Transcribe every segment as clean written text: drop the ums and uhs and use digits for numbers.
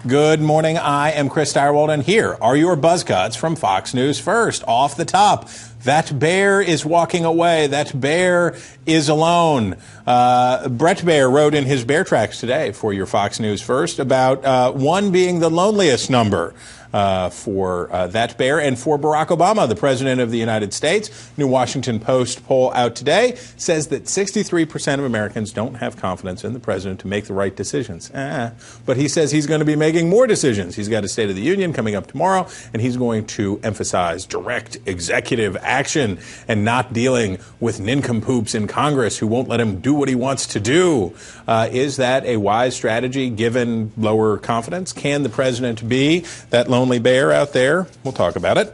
Good morning. I am Chris Steyerwald, and here are your buzz cuts from Fox News First. Off the top, that bear is walking away. That bear is alone. Brett Baer wrote in his Bear Tracks today for your Fox News First about one being the loneliest number for that bear and for Barack Obama, the president of the United States. New Washington Post poll out today says that 63% of Americans don't have confidence in the president to make the right decisions. But he says he's going to be making more decisions. He's got a State of the Union coming up tomorrow, and he's going to emphasize direct executive action and not dealing with nincompoops in Congress who won't let him do what he wants to do. Is that a wise strategy given lower confidence? Can the president be that lonely bear out there? We'll talk about it.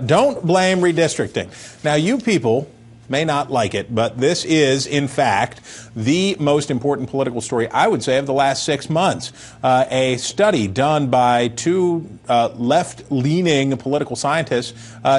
Don't blame redistricting. Now, you people may not like it, but this is, in fact, the most important political story, I would say, of the last 6 months. A study done by two left-leaning political scientists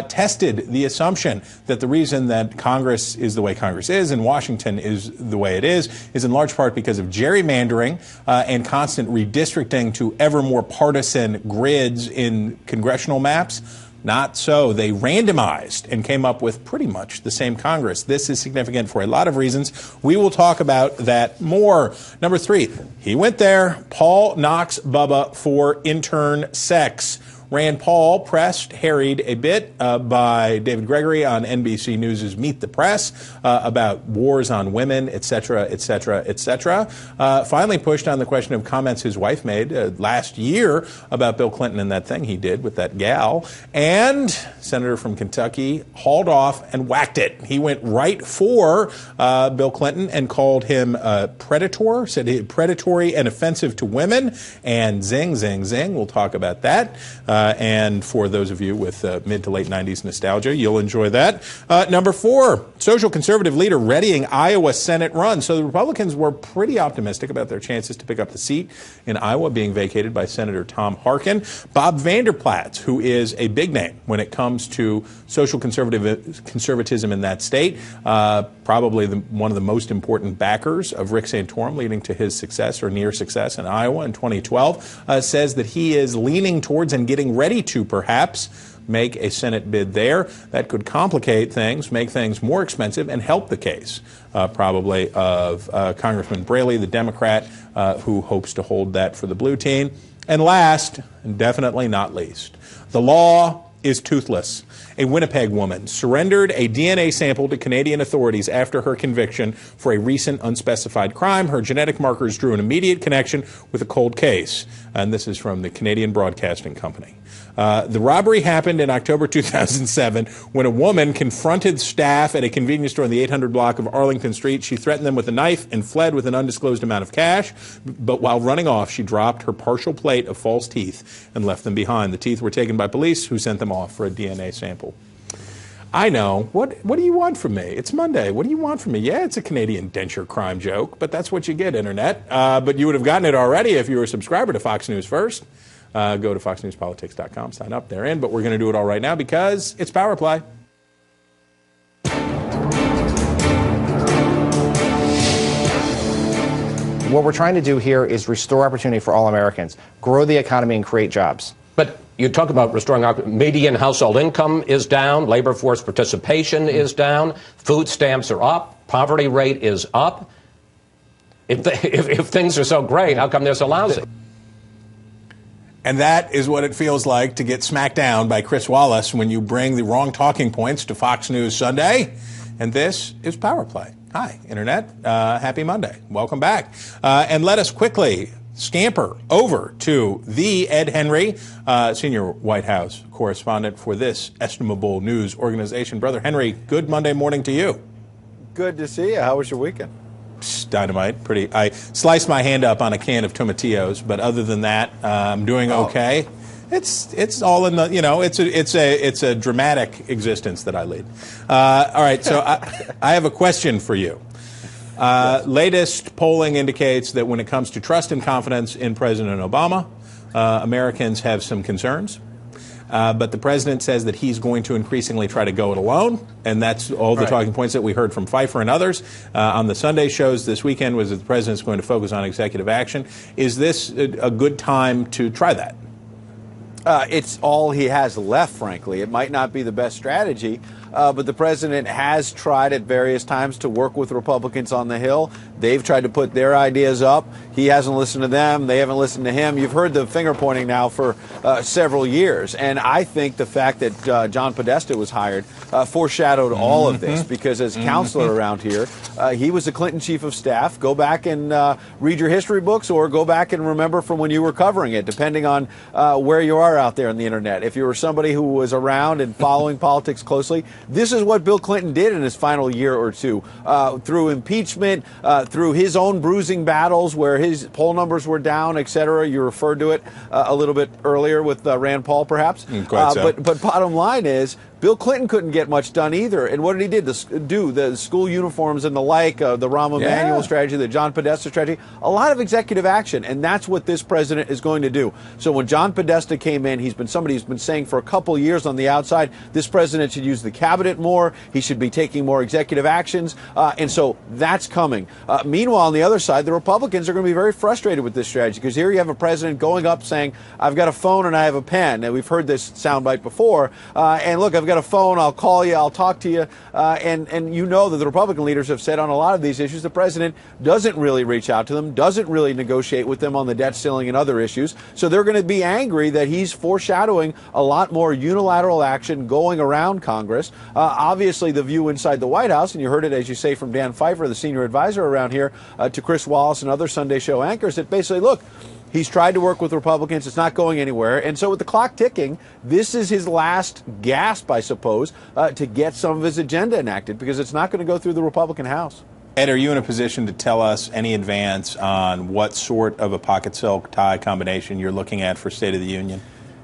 tested the assumption that the reason that Congress is the way Congress is and Washington is the way it is in large part because of gerrymandering and constant redistricting to ever more partisan grids in congressional maps. Not so. They randomized and came up with pretty much the same Congress. This is significant for a lot of reasons. We will talk about that more. Number 3, he went there. Paul knocks Bubba for intern sex. Rand Paul pressed, harried a bit by David Gregory on NBC News' Meet the Press about wars on women, et cetera, et cetera, et cetera. Finally pushed on the question of comments his wife made last year about Bill Clinton and that thing he did with that gal. And Senator from Kentucky hauled off and whacked it. He went right for Bill Clinton and called him predator, said he predatory and offensive to women. And zing, zing, zing. We'll talk about that. And for those of you with mid to late 90s nostalgia, you'll enjoy that. Number 4, social conservative leader readying Iowa Senate run. So the Republicans were pretty optimistic about their chances to pick up the seat in Iowa being vacated by Senator Tom Harkin. Bob Vanderplaats, who is a big name when it comes to social conservatism in that state, probably one of the most important backers of Rick Santorum leading to his success or near success in Iowa in 2012, says that he is leaning towards and getting ready to perhaps make a Senate bid there. That could complicate things, make things more expensive, and help the case, probably, of Congressman Braley, the Democrat, who hopes to hold that for the blue team. And last, and definitely not least, the law is toothless. A Winnipeg woman surrendered a DNA sample to Canadian authorities after her conviction for a recent unspecified crime. Her genetic markers drew an immediate connection with a cold case. And this is from the Canadian Broadcasting Company. The robbery happened in October 2007 when a woman confronted staff at a convenience store in the 800 block of Arlington Street. She threatened them with a knife and fled with an undisclosed amount of cash. But while running off, she dropped her partial plate of false teeth and left them behind. The teeth were taken by police, who sent them off for a DNA sample. I know. What do you want from me? It's Monday. What do you want from me? Yeah, it's a Canadian denture crime joke, but that's what you get, Internet. But you would have gotten it already if you were a subscriber to Fox News First. Go to foxnewspolitics.com, sign up therein. But we're going to do it all right now because it's Power Play. What we're trying to do here is restore opportunity for all Americans, grow the economy, and create jobs. But you talk about restoring median household income is down, labor force participation is down, food stamps are up, poverty rate is up. If things are so great, how come they're so lousy? And that is what it feels like to get smacked down by Chris Wallace when you bring the wrong talking points to Fox News Sunday. And this is Power Play. Hi, Internet. Happy Monday. Welcome back. And let us quickly scamper over to the Ed Henry, senior White House correspondent for this estimable news organization. Brother Henry, good Monday morning to you. Good to see you. How was your weekend? Dynamite. Pretty. I sliced my hand up on a can of tomatillos, but other than that, I'm doing okay. It's all in the, it's a dramatic existence that I lead. All right, so I have a question for you. Latest polling indicates that when it comes to trust and confidence in President Obama, Americans have some concerns. But the president says that he's going to increasingly try to go it alone, and that's all the talking points that we heard from Pfeiffer and others on the Sunday shows this weekend was that the president's going to focus on executive action. Is this a good time to try that? It's all he has left, frankly. It might not be the best strategy, but the president has tried at various times to work with Republicans on the Hill. They've tried to put their ideas up. He hasn't listened to them. They haven't listened to him. You've heard the finger pointing now for several years. And I think the fact that John Podesta was hired foreshadowed all of this, because as counselor around here, he was the Clinton chief of staff. Go back and read your history books, or go back and remember from when you were covering it, depending on where you are out there on the internet. If you were somebody who was around and following politics closely, this is what Bill Clinton did in his final year or two, through impeachment, through his own bruising battles where his poll numbers were down, et cetera. You referred to it a little bit earlier with Rand Paul, perhaps. Quite so. But bottom line is, Bill Clinton couldn't get much done either. And what did he do? The school uniforms and the like, the Rahm Emanuel strategy, the John Podesta strategy, a lot of executive action. And that's what this president is going to do. So when John Podesta came in, he's been somebody who's been saying for a couple years on the outside, this president should use the cabinet more. He should be taking more executive actions. And so that's coming. Meanwhile, on the other side, the Republicans are going to be very frustrated with this strategy, because here you have a president going up saying, I've got a phone and I have a pen. And we've heard this soundbite before. And look, I've got a phone, I'll call you, I'll talk to you, and you know that the Republican leaders have said on a lot of these issues the president doesn't really reach out to them, doesn't really negotiate with them on the debt ceiling and other issues. So they're going to be angry that he's foreshadowing a lot more unilateral action going around Congress. Obviously, the view inside the White House, and you heard it, as you say, from Dan Pfeiffer, the senior advisor around here, to Chris Wallace and other Sunday show anchors, that basically, look, he's tried to work with Republicans. It's not going anywhere. And so with the clock ticking, this is his last gasp, I suppose, to get some of his agenda enacted, because it's not going to go through the Republican House. Ed, are you in a position to tell us any advance on what sort of a pocket silk tie combination you're looking at for State of the Union?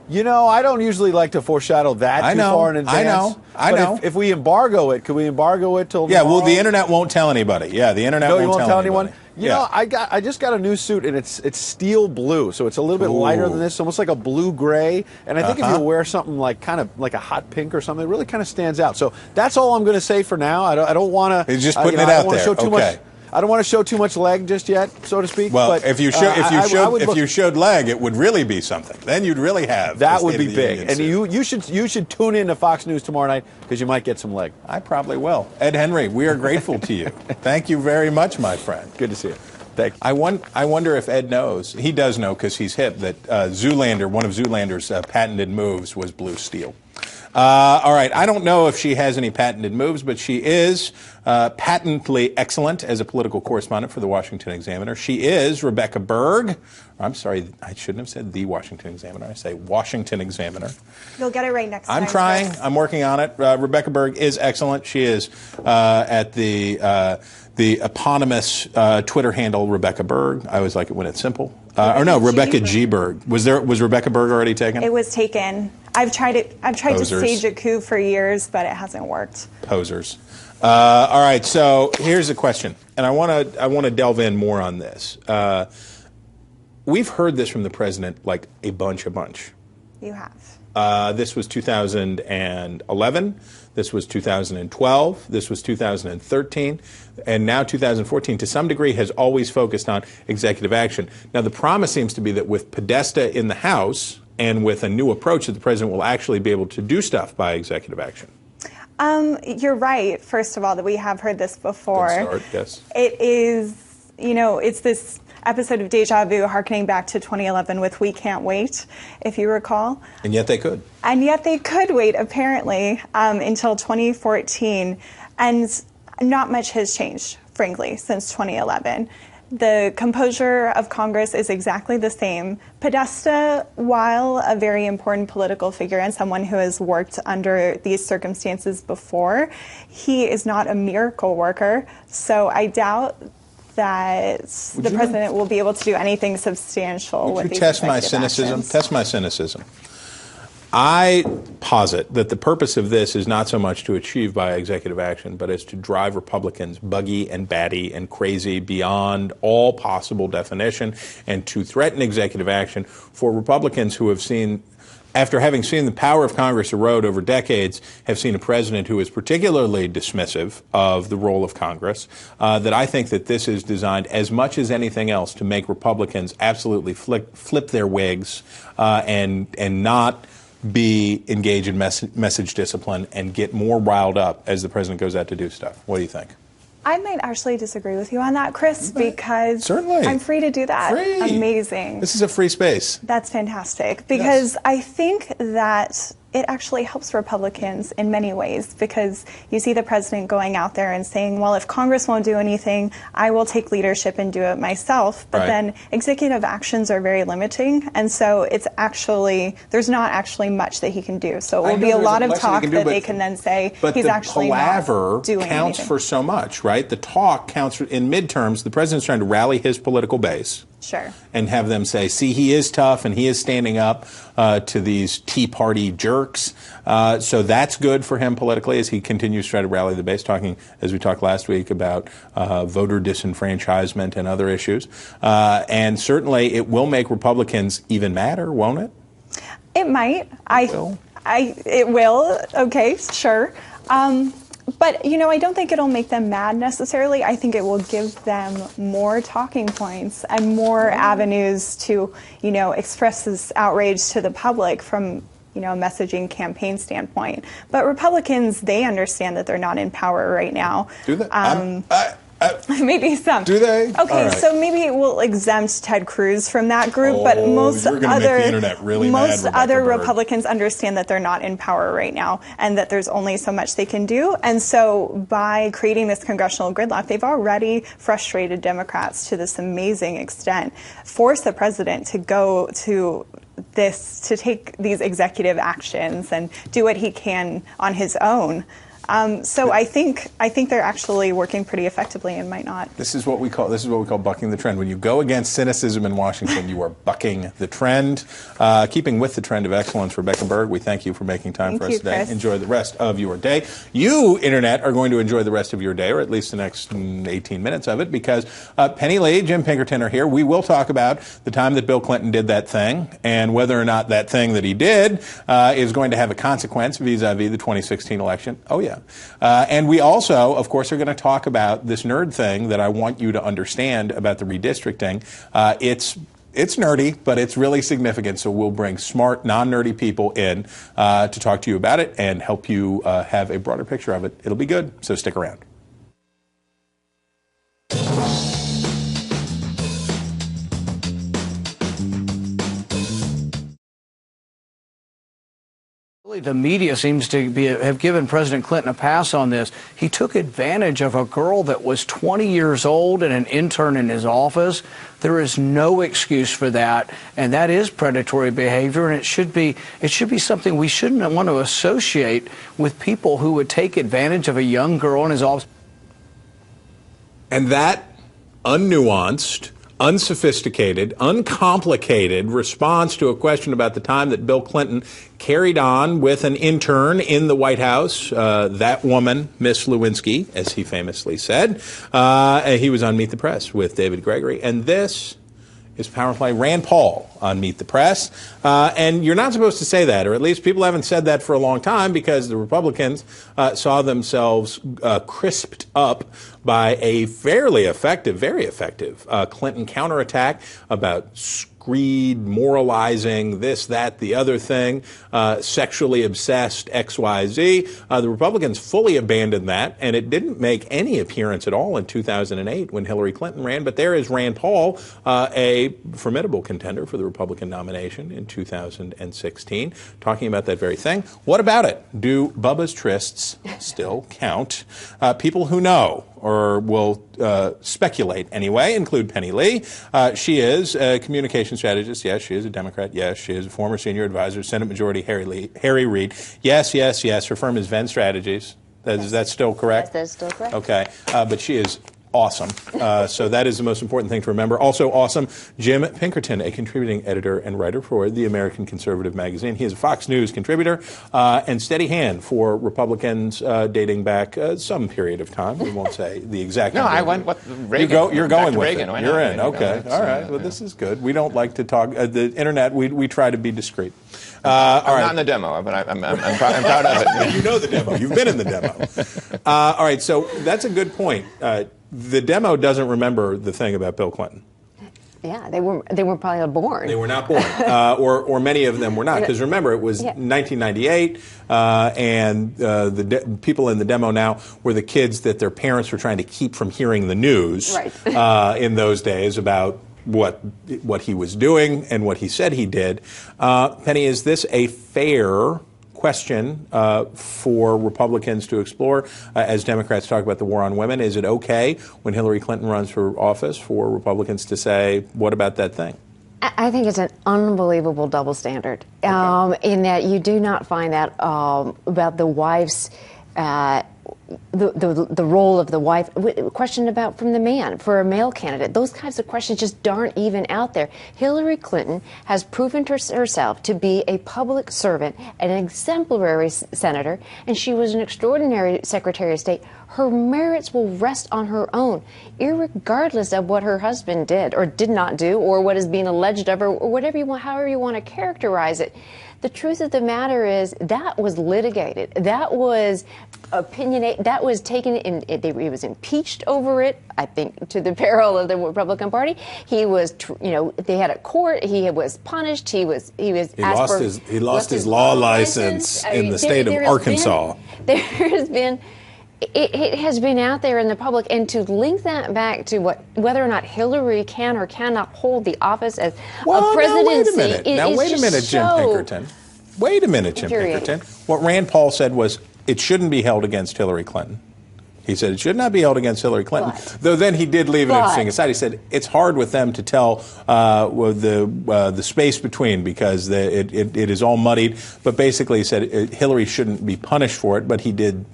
You know, I don't usually like to foreshadow that too far in advance. I know. If we embargo it, could we embargo it till tomorrow? Yeah, well, the internet won't tell anybody. Yeah, the internet won't tell anyone. You know, I just got a new suit, and it's steel blue, so it's a little bit lighter than this, almost like a blue gray. And I think if you wear something like kind of like a hot pink or something, it really kind of stands out. So that's all I'm going to say for now. I don't want to. He's just putting it out there. Okay. I don't want to show too much leg just yet, so to speak. Well, but, if you showed leg, it would really be something. Then you'd really have that would be big. And you should tune in to Fox News tomorrow night, because you might get some leg. I probably will. Ed Henry, we are grateful to you. Thank you very much, my friend. Good to see you. Thank you. I wonder if Ed knows. He does know, because he's hip, that Zoolander, one of Zoolander's patented moves was blue steel. All right. I don't know if she has any patented moves, but she is patently excellent as a political correspondent for the Washington Examiner. She is Rebecca Berg. I'm sorry, I shouldn't have said the Washington Examiner. I say Washington Examiner. You'll get it right next time. I'm trying. Chris. I'm working on it. Rebecca Berg is excellent. She is at the eponymous Twitter handle Rebecca Berg. I always like it when it's simple. Rebecca G. Berg. Was Rebecca Berg already taken? It was taken. I've tried to stage a coup for years, but it hasn't worked. Posers. All right, so here's a question, and I want to delve in more on this. We've heard this from the president like a bunch. You have. This was 2011. This was 2012. This was 2013. And now 2014, to some degree, has always focused on executive action. Now, the promise seems to be that with Podesta in the House and with a new approach, that the president will actually be able to do stuff by executive action. You're right, first of all, that we have heard this before. Good start, yes. It is, it's this episode of Deja Vu harkening back to 2011 with We Can't Wait, if you recall. And yet they could. And yet they could wait, apparently, until 2014. And not much has changed, frankly, since 2011. The composure of Congress is exactly the same. Podesta, while a very important political figure and someone who has worked under these circumstances before, he is not a miracle worker. So I doubt that the president will be able to do anything substantial with these executive actions. Test my cynicism. I posit that the purpose of this is not so much to achieve by executive action, but is to drive Republicans buggy and batty and crazy beyond all possible definition, and to threaten executive action for Republicans who have seen after having seen the power of Congress erode over decades, have seen a president who is particularly dismissive of the role of Congress, that I think that this is designed as much as anything else to make Republicans absolutely flip their wigs and not be engaged in message discipline and get more riled up as the president goes out to do stuff. What do you think? I might actually disagree with you on that, Chris, because certainly I'm free to do that. Free. Amazing. This is a free space. That's fantastic, because yes. I think that it actually helps Republicans in many ways, because you see the president going out there and saying, well, if Congress won't do anything, I will take leadership and do it myself. But then executive actions are very limiting, and so it's actually, there's not actually much that he can do. So it will be a lot of talk that they can then say he's actually not doing anything. But the palaver counts for so much, right? The talk counts for, in midterms, the president's trying to rally his political base. Sure. And have them say, see, he is tough and he is standing up to these Tea Party jerks. So that's good for him politically as he continues to try to rally the base, talking, as we talked last week, about voter disenfranchisement and other issues. And certainly it will make Republicans even madder, won't it? It might. It will. Okay, sure. But, you know, I don't think it'll make them mad necessarily. I think it will give them more talking points and more avenues to, you know, express this outrage to the public from, you know, a messaging campaign standpoint. But Republicans, they understand that they're not in power right now. Do they? Maybe some. Do they? Okay, right. So maybe it will exempt Ted Cruz from that group, but most other Republicans understand that they're not in power right now and that there's only so much they can do. And so by creating this congressional gridlock, they've already frustrated Democrats to this amazing extent, force the president to go to to take these executive actions and do what he can on his own. So I think they're actually working pretty effectively and might not. This is what we call bucking the trend. When you go against cynicism in Washington, you are bucking the trend. Keeping with the trend of excellence, Rebecca Berg, we thank you for making time for us today. Chris. Enjoy the rest of your day. You, Internet, are going to enjoy the rest of your day, or at least the next 18 minutes of it, because Penny Lee, Jim Pinkerton are here. We will talk about the time that Bill Clinton did that thing and whether or not that thing that he did is going to have a consequence vis-a-vis the 2016 election. Oh, yeah. And we also, of course, are going to talk about this nerd thing that I want you to understand about the redistricting. It's nerdy, but it's really significant. So we'll bring smart, non-nerdy people in to talk to you about it and help you have a broader picture of it. It'll be good. So stick around. The media seems to have given President Clinton a pass on this. He took advantage of a girl that was 20 years old and an intern in his office. There is no excuse for that, and that is predatory behavior, and it should be something we shouldn't want to associate with people who would take advantage of a young girl in his office. And that unnuanced, unsophisticated, uncomplicated response to a question about the time that Bill Clinton carried on with an intern in the White House, that woman, Miss Lewinsky, as he famously said. He was on Meet the Press with David Gregory. And this is power play Rand Paul on Meet the Press. And you're not supposed to say that, or at least people haven't said that for a long time, because the Republicans saw themselves crisped up by a fairly effective, very effective Clinton counterattack about screed, moralizing, this, that, the other thing, sexually obsessed XYZ. The Republicans fully abandoned that, and it didn't make any appearance at all in 2008 when Hillary Clinton ran. But there is Rand Paul, a formidable contender for the Republican nomination in 2016, talking about that very thing. What about it? Do Bubba's trysts still count? People who know, or will speculate anyway, include Penny Lee. She is a communication strategist. Yes, she is a Democrat. Yes, she is a former senior advisor, Senate Majority Harry Reid. Yes, yes, yes. Her firm is Venn Strategies. Is that still correct? Yes, that's still correct. Okay. But she is awesome. So that is the most important thing to remember. Also awesome, Jim Pinkerton, a contributing editor and writer for the American Conservative magazine. He is a Fox News contributor and steady hand for Republicans dating back some period of time. We won't say the exact No, number. I went with Reagan. You're going with Reagan. it. You're in. Okay. All right. Well, this is good. We don't like to talk. The internet, we try to be discreet. I'm not in the demo, but I'm proud of it. You know the demo. You've been in the demo. All right, so that's a good point. The demo doesn't remember the thing about Bill Clinton. Yeah, they were probably born. They were not born, or many of them were not. Because remember, it was 1998, and the people in the demo now were the kids that their parents were trying to keep from hearing the news in those days about what he was doing and what he said he did. Penny, is this a fair question for Republicans to explore as Democrats talk about the war on women? Is it okay when Hillary Clinton runs for office for Republicans to say, what about that thing? I think it's an unbelievable double standard in that you do not find that about the wife's the role of the wife, question about from the man, for a male candidate. Those kinds of questions just aren't even out there. Hillary Clinton has proven herself to be a public servant, an exemplary senator, and she was an extraordinary Secretary of State. Her merits will rest on her own, irregardless of what her husband did or did not do, or what is being alleged of her, or whatever you want, however you want to characterize it. The truth of the matter is that was litigated. That was opinionated. That was taken in. He was impeached over it, I think, to the peril of the Republican Party. He was, they had a court. He was punished. He lost his law license in the state of Arkansas. There has been. It has been out there in the public, and to link that back to whether or not Hillary can or cannot hold the office as a presidency. Now wait a minute, Jim Pinkerton. Wait a minute, Jim Pinkerton. What Rand Paul said was it shouldn't be held against Hillary Clinton. He said it should not be held against Hillary Clinton. Though then he did leave an interesting aside. He said it's hard with them to tell the space between because it is all muddied. But basically he said Hillary shouldn't be punished for it, but he did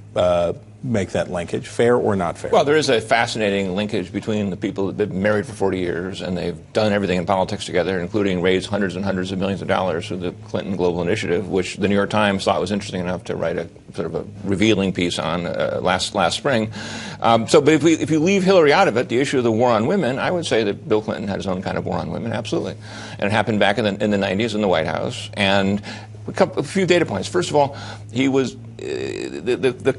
make that linkage. Fair or not fair? Well, there is a fascinating linkage between the people that have been married for 40 years and they've done everything in politics together, including raised hundreds and hundreds of millions of dollars through the Clinton Global Initiative, which the New York Times thought was interesting enough to write a sort of a revealing piece on last spring. But if you leave Hillary out of it, the issue of the war on women, I would say that Bill Clinton had his own kind of war on women, absolutely. And it happened back in the 90s in the White House. And a few data points. First of all, he was the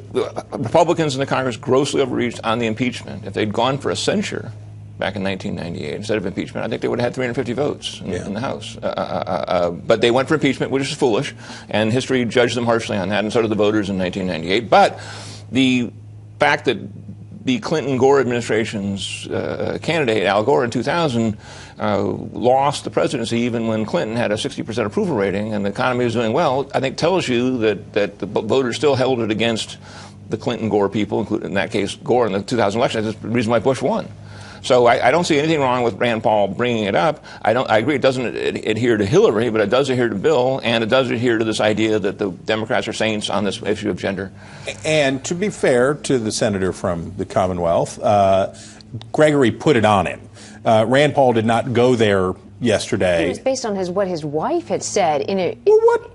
Republicans in the Congress grossly overreached on the impeachment. If they'd gone for a censure back in 1998 instead of impeachment, I think they would have had 350 votes in the House. But they went for impeachment, which is foolish, and history judged them harshly on that, and so did the voters in 1998. But the fact that the Clinton-Gore administration's candidate, Al Gore, in 2000, lost the presidency even when Clinton had a 60% approval rating and the economy was doing well, I think tells you that the voters still held it against the Clinton-Gore people, including in that case Gore in the 2000 election. That's the reason why Bush won. So I don't see anything wrong with Rand Paul bringing it up. I agree it doesn't adhere to Hillary, but it does adhere to Bill, and it does adhere to this idea that the Democrats are saints on this issue of gender. And to be fair to the senator from the Commonwealth, Gregory put it on him. Rand Paul did not go there yesterday. It was based on what his wife had said in a... Well, what?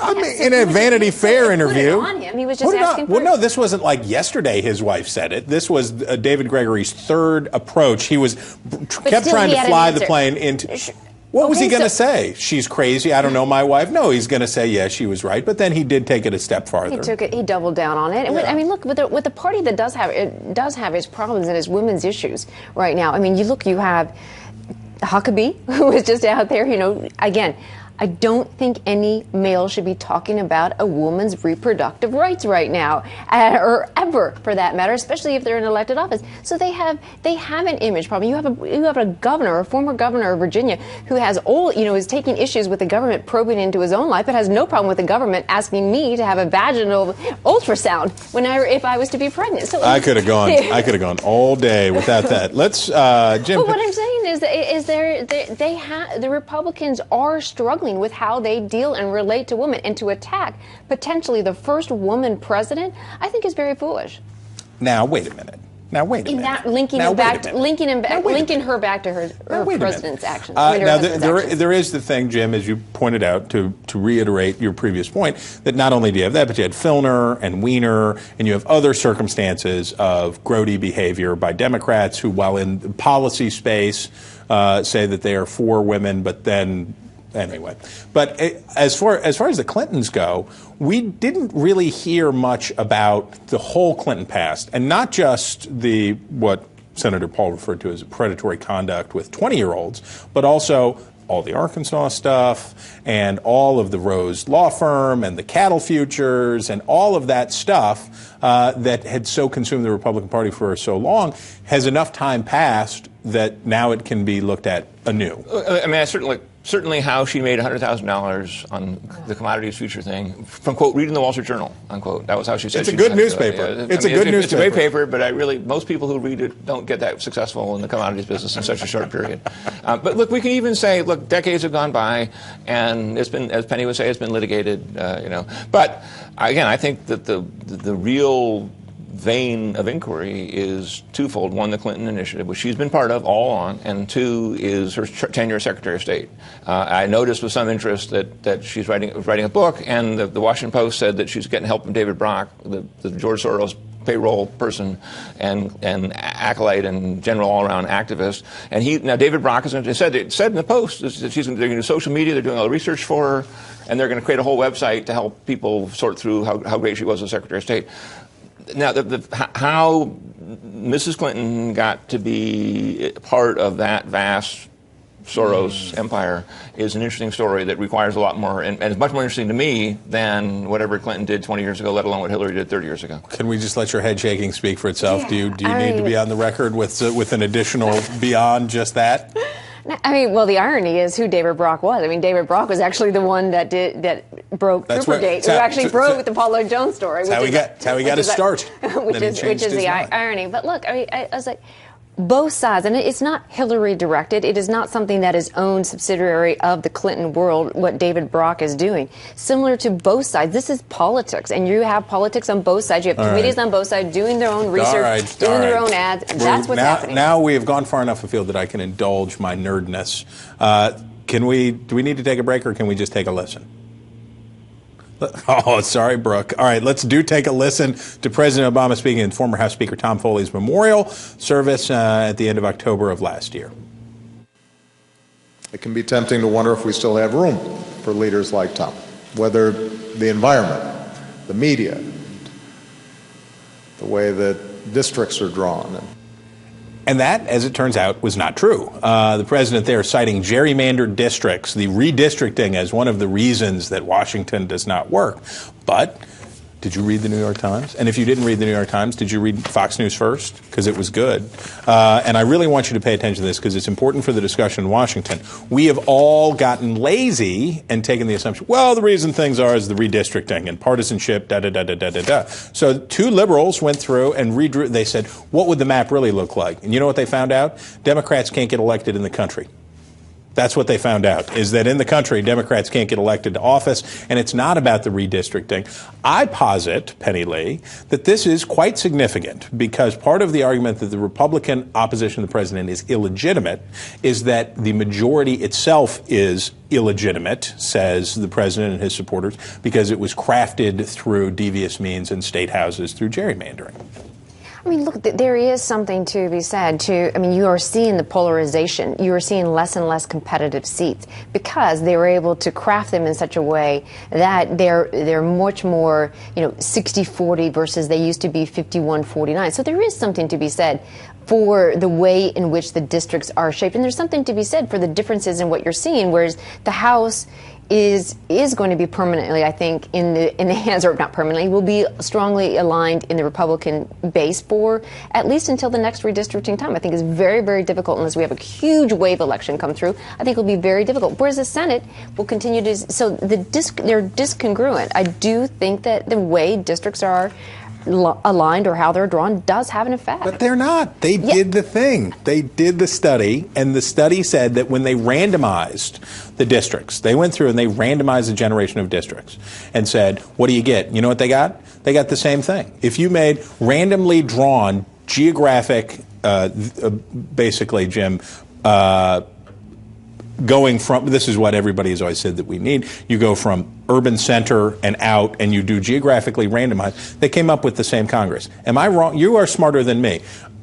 I mean, in a Vanity Fair interview. Put it on him. He was just asking for Well, no, this wasn't like yesterday his wife said it. This was David Gregory's third approach. He kept trying to fly the plane into... What was he going to say? She's crazy. I don't know my wife. No, he's going to say, yeah, she was right. But then he did take it a step farther. He doubled down on it. Yeah. I mean, look, with the party that does have its problems and its women's issues right now. I mean, you have Huckabee, who is just out there, again, I don't think any male should be talking about a woman's reproductive rights right now, or ever, for that matter, especially if they're in elected office. So they have an image problem. You have a governor, a former governor of Virginia, who has is taking issues with the government probing into his own life, but has no problem with the government asking me to have a vaginal ultrasound if I was to be pregnant. So I could have gone all day without that. Let's Jim. But what I'm saying is the Republicans are struggling with how they deal and relate to women, and to attack potentially the first woman president, I think is very foolish. Now, wait a minute. Now wait a In minute. that, linking her back to her president's actions. Now there is the thing, Jim, as you pointed out, to reiterate your previous point, that not only do you have that, but you had Filner and Weiner, and you have other circumstances of grody behavior by Democrats who, while in the policy space, say that they are for women, but then anyway. But as far as the Clintons go, we didn't really hear much about the whole Clinton past, and not just what Senator Paul referred to as predatory conduct with 20-year-olds, but also all the Arkansas stuff and all of the Rose law firm and the cattle futures and all of that stuff that had so consumed the Republican Party for so long. Has enough time passed that now it can be looked at anew? I mean, certainly how she made $100,000 on the commodities future thing from, quote, reading the Wall Street Journal, unquote. That was how she said it's a good newspaper. It's a good newspaper. It's a great paper, but most people who read it don't get that successful in the commodities business in such a short period. But look, we can even say, look, decades have gone by, and it's been, as Penny would say, it's been litigated, But again, I think that the real vein of inquiry is twofold. One, the Clinton initiative, which she's been part of all along, and two is her tenure as Secretary of State. I noticed with some interest that she's writing a book, and the Washington Post said that she's getting help from David Brock, the George Soros payroll person and acolyte and general all-around activist. And now David Brock has said in the Post that they're going to do social media, they're doing all the research for her, and they're going to create a whole website to help people sort through how great she was as Secretary of State. Now, how Mrs. Clinton got to be part of that vast Soros empire is an interesting story that requires a lot more, and it's much more interesting to me than whatever Clinton did 20 years ago, let alone what Hillary did 30 years ago. Can we just let your head shaking speak for itself? Yeah. Do you need to be on the record with an additional beyond just that? I mean, well, the irony is who David Brock was. I mean, David Brock was actually the one that broke Troopergate, who actually broke the Paulo Jones story. That's how he got his start. Which is the irony. But look, I mean, I was like, both sides, and it's not Hillary directed. It is not something that is owned subsidiary of the Clinton world, what David Brock is doing. Similar to both sides, this is politics, and you have politics on both sides. You have committees on both sides doing their own research, doing their own ads. That's what's happening. Now we have gone far enough afield that I can indulge my nerdness. Do we need to take a break, or can we just take a listen? Oh, sorry, Brooke. All right, let's take a listen to President Obama speaking in former House Speaker Tom Foley's memorial service at the end of October of last year. It can be tempting to wonder if we still have room for leaders like Tom, whether the environment, the media, the way that districts are drawn. And that, as it turns out, was not true. The president there citing gerrymandered districts, the redistricting, as one of the reasons that Washington does not work. But did you read the New York Times? And if you didn't read the New York Times, did you read Fox News first? Because it was good. And I really want you to pay attention to this because it's important for the discussion in Washington. We have all gotten lazy and taken the assumption, well, the reason things are is the redistricting and partisanship, da-da-da-da-da-da-da. So two liberals went through and redrew. They said, what would the map really look like? And you know what they found out? Democrats can't get elected in the country. That's what they found out, is that in the country, Democrats can't get elected to office, and it's not about the redistricting. I posit, Penny Lee, that this is quite significant because part of the argument that the Republican opposition to the president is illegitimate is that the majority itself is illegitimate, says the president and his supporters, because it was crafted through devious means in state houses through gerrymandering. I mean, look, there is something to be said, you are seeing the polarization. You are seeing less and less competitive seats because they were able to craft them in such a way that they're much more, 60-40 versus they used to be 51-49. So there is something to be said for the way in which the districts are shaped. And there's something to be said for the differences in what you're seeing, whereas the House is going to be permanently, I think, in the hands, or not permanently, will be strongly aligned in the Republican base for at least until the next redistricting time. I think it's very, very difficult unless we have a huge wave election come through. I think it'll be very difficult. Whereas the Senate will continue to, so they're discongruent. I do think that the way districts are aligned or how they're drawn does have an effect. But they're not. They did the thing. They did the study, and the study said that when they randomized the districts, they went through and they randomized a generation of districts and said, what do you get? You know what they got? They got the same thing. If you made randomly drawn geographic, basically, Jim, going from, this is what everybody has always said that we need, you go from urban center and out, and you do geographically randomized. They came up with the same Congress. Am I wrong? You are smarter than me.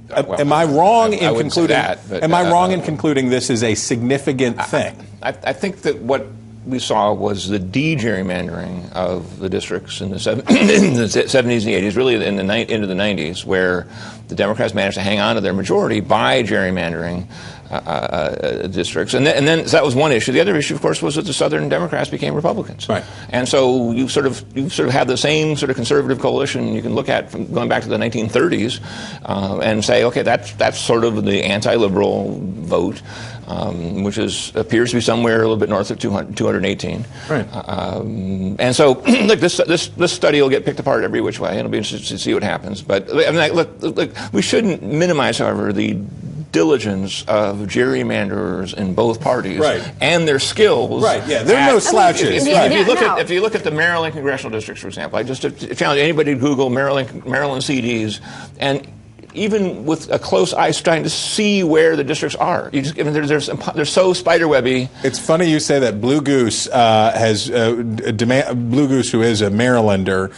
Well, am I wrong in concluding that, but, am I wrong in concluding this is a significant thing? I think that what we saw was the de-gerrymandering of the districts in the 70s and 80s, really in the into the 90s, where the Democrats managed to hang on to their majority by gerrymandering districts, and then so that was one issue. The other issue, of course, was that the Southern Democrats became Republicans, right? And so you sort of have the same sort of conservative coalition you can look at from going back to the 1930s, and say, okay, that's sort of the anti-liberal vote, which appears to be somewhere a little bit north of 218, right? And so, look, this study will get picked apart every which way. It'll be interesting to see what happens. But I mean, look, we shouldn't minimize, however, the diligence of gerrymanderers in both parties, right, and their skills. Right. Yeah. There are no slouches. If you look at the Maryland congressional districts, for example, I just challenge anybody to Google Maryland CDs, and even with a close eye, trying to see where the districts are. They're so spiderwebby. It's funny you say that. Blue Goose Blue Goose, who is a Marylander,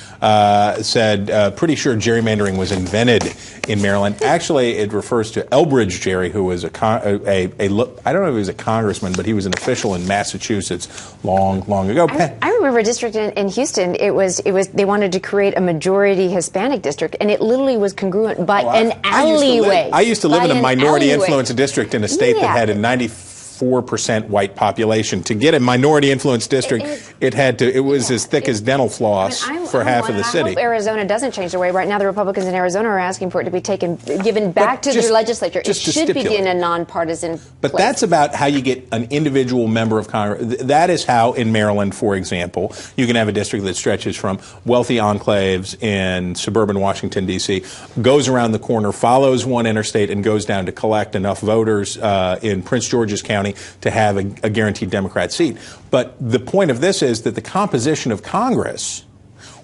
said pretty sure gerrymandering was invented in Maryland. Actually, it refers to Elbridge Gerry, who was I don't know if he was a congressman, but he was an official in Massachusetts long ago. I remember a district in Houston. It was they wanted to create a majority Hispanic district, and it literally was congruent by an alleyway. I used to live in a minority influenced district in a state that had a 94% white population. To get a minority influenced district, it was as thick as dental floss for half of the city. I hope Arizona doesn't change their way. Right now, the Republicans in Arizona are asking for it to be given back to their legislature. It should be in a nonpartisan But that's about how you get an individual member of Congress. That is how, in Maryland, for example, you can have a district that stretches from wealthy enclaves in suburban Washington, D.C., goes around the corner, follows one interstate, and goes down to collect enough voters in Prince George's County to have a guaranteed Democrat seat. But the point of this is that the composition of Congress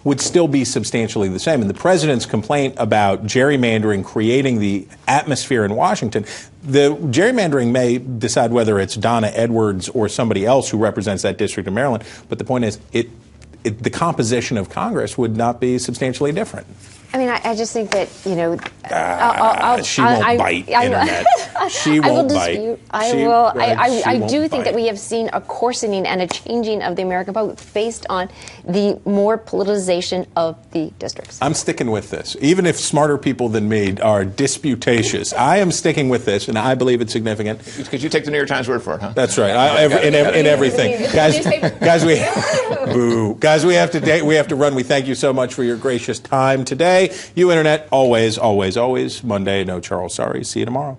would still be substantially the same. And the president's complaint about gerrymandering creating the atmosphere in Washington, the gerrymandering may decide whether it's Donna Edwards or somebody else who represents that district in Maryland, but the point is the composition of Congress would not be substantially different. I mean, I just think that, she won't bite, Internet. She won't bite. I do think that we have seen a coarsening and a changing of the American vote based on the more politicization of the districts. I'm sticking with this. Even if smarter people than me are disputatious, I am sticking with this, and I believe it's significant. Because you take the New York Times word for it, huh? That's right. In everything. Guys, we have to run. We thank you so much for your gracious time today. You Internet, always, always, always. Monday, no Charles, sorry. See you tomorrow.